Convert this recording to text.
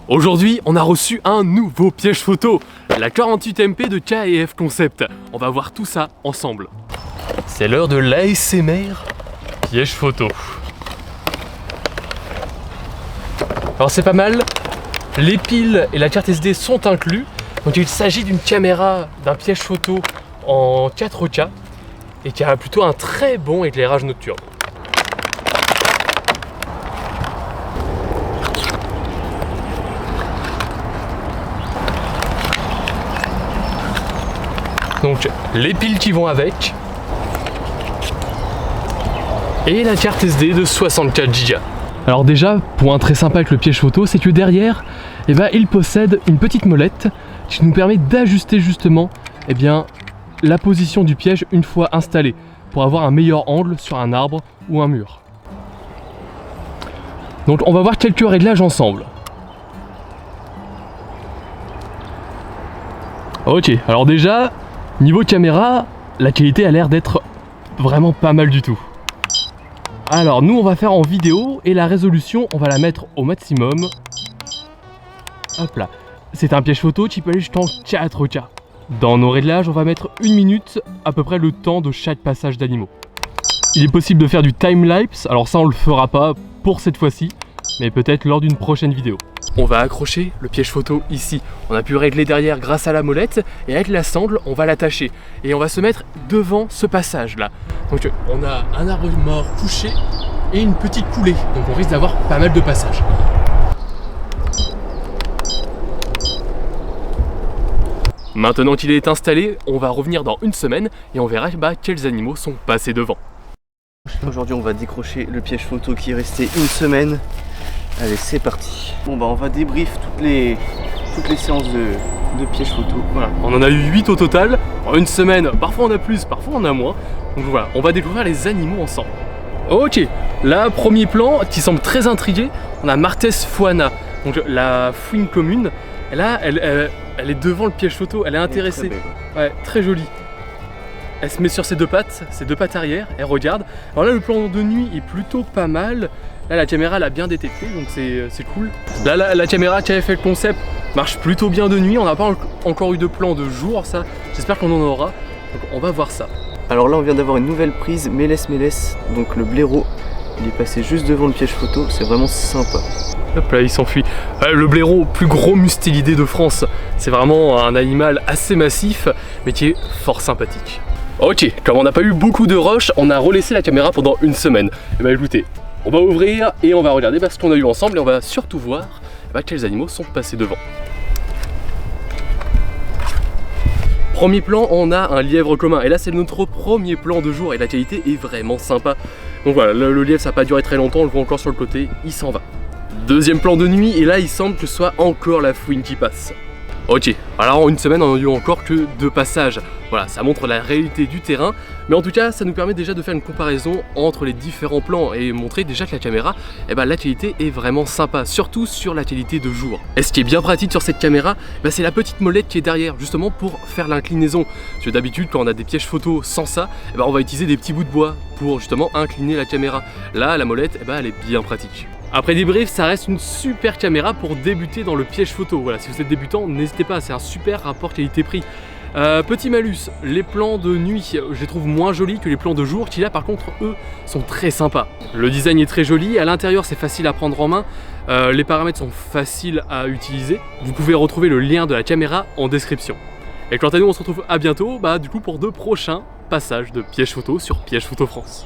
Aujourd'hui, on a reçu un nouveau piège photo, la 48MP de K&F Concept. On va voir tout ça ensemble. C'est l'heure de l'ASMR piège photo. Alors c'est pas mal, les piles et la carte SD sont inclus. Donc il s'agit d'une caméra, d'un piège photo en 4K et qui a plutôt un très bon éclairage nocturne. Donc les piles qui vont avec et la carte SD de 64 Go. Alors déjà, point très sympa avec le piège photo, c'est que derrière, il possède une petite molette qui nous permet d'ajuster justement la position du piège une fois installé pour avoir un meilleur angle sur un arbre ou un mur. Donc on va voir quelques réglages ensemble. Ok, alors déjà, niveau caméra, la qualité a l'air d'être vraiment pas mal du tout. Alors nous on va faire en vidéo et la résolution on va la mettre au maximum. Hop là. C'est un piège photo qui peut aller jusqu'en 4K. Dans nos réglages on va mettre 1 minute, à peu près le temps de chaque passage d'animaux. Il est possible de faire du time-lapse, alors ça on le fera pas pour cette fois-ci, mais peut-être lors d'une prochaine vidéo. On va accrocher le piège photo ici. On a pu régler derrière grâce à la molette et avec la sangle on va l'attacher. Et on va se mettre devant ce passage là. Donc on a un arbre mort couché et une petite coulée. Donc on risque d'avoir pas mal de passages. Maintenant qu'il est installé, on va revenir dans une semaine et on verra quels animaux sont passés devant. Aujourd'hui on va décrocher le piège photo qui est resté une semaine. Allez, c'est parti. Bon on va débrief toutes les séances de piège photo. Voilà, on en a eu 8 au total. En une semaine, parfois on a plus, parfois on a moins. Donc voilà, on va découvrir les animaux ensemble. Ok, là, premier plan qui semble très intrigué, on a Martes foana, donc la fouine commune. Et là, elle est devant le piège photo, elle est intéressée. Ouais, très jolie. Elle se met sur ses deux pattes arrière, elle regarde. Alors là, le plan de nuit est plutôt pas mal. Là, la caméra l'a bien détecté, donc c'est cool. Là, la caméra K&F Concept marche plutôt bien de nuit. On n'a pas encore eu de plan de jour, ça. J'espère qu'on en aura. Donc, on va voir ça. Alors là, on vient d'avoir une nouvelle prise, Mélès. Donc le blaireau, il est passé juste devant le piège photo. C'est vraiment sympa. Hop là, il s'enfuit. Le blaireau, plus gros mustélidé de France. C'est vraiment un animal assez massif, mais qui est fort sympathique. Ok, comme on n'a pas eu beaucoup de rush, on a relaissé la caméra pendant une semaine. Et écoutez, on va ouvrir et on va regarder ce qu'on a eu ensemble et on va surtout voir quels animaux sont passés devant. Premier plan, on a un lièvre commun et là c'est notre premier plan de jour et la qualité est vraiment sympa. Donc voilà, le lièvre ça n'a pas duré très longtemps, on le voit encore sur le côté, il s'en va. Deuxième plan de nuit et là il semble que ce soit encore la fouine qui passe. Ok, alors en une semaine on n'a eu encore que 2 passages. Voilà, ça montre la réalité du terrain, mais en tout cas ça nous permet déjà de faire une comparaison entre les différents plans et montrer déjà que la caméra, la qualité est vraiment sympa, surtout sur la qualité de jour. Et ce qui est bien pratique sur cette caméra, c'est la petite molette qui est derrière, justement pour faire l'inclinaison. Parce que d'habitude quand on a des pièges photos sans ça, on va utiliser des petits bouts de bois pour justement incliner la caméra. Là la molette, elle est bien pratique. Après débrief, ça reste une super caméra pour débuter dans le piège photo. Voilà, si vous êtes débutant, n'hésitez pas, c'est un super rapport qualité-prix. Petit malus, les plans de nuit, je les trouve moins jolis que les plans de jour, qui là par contre, eux, sont très sympas. Le design est très joli, à l'intérieur c'est facile à prendre en main, les paramètres sont faciles à utiliser. Vous pouvez retrouver le lien de la caméra en description. Et quant à nous, on se retrouve à bientôt, du coup pour de prochains passages de piège photo sur Piège Photo France.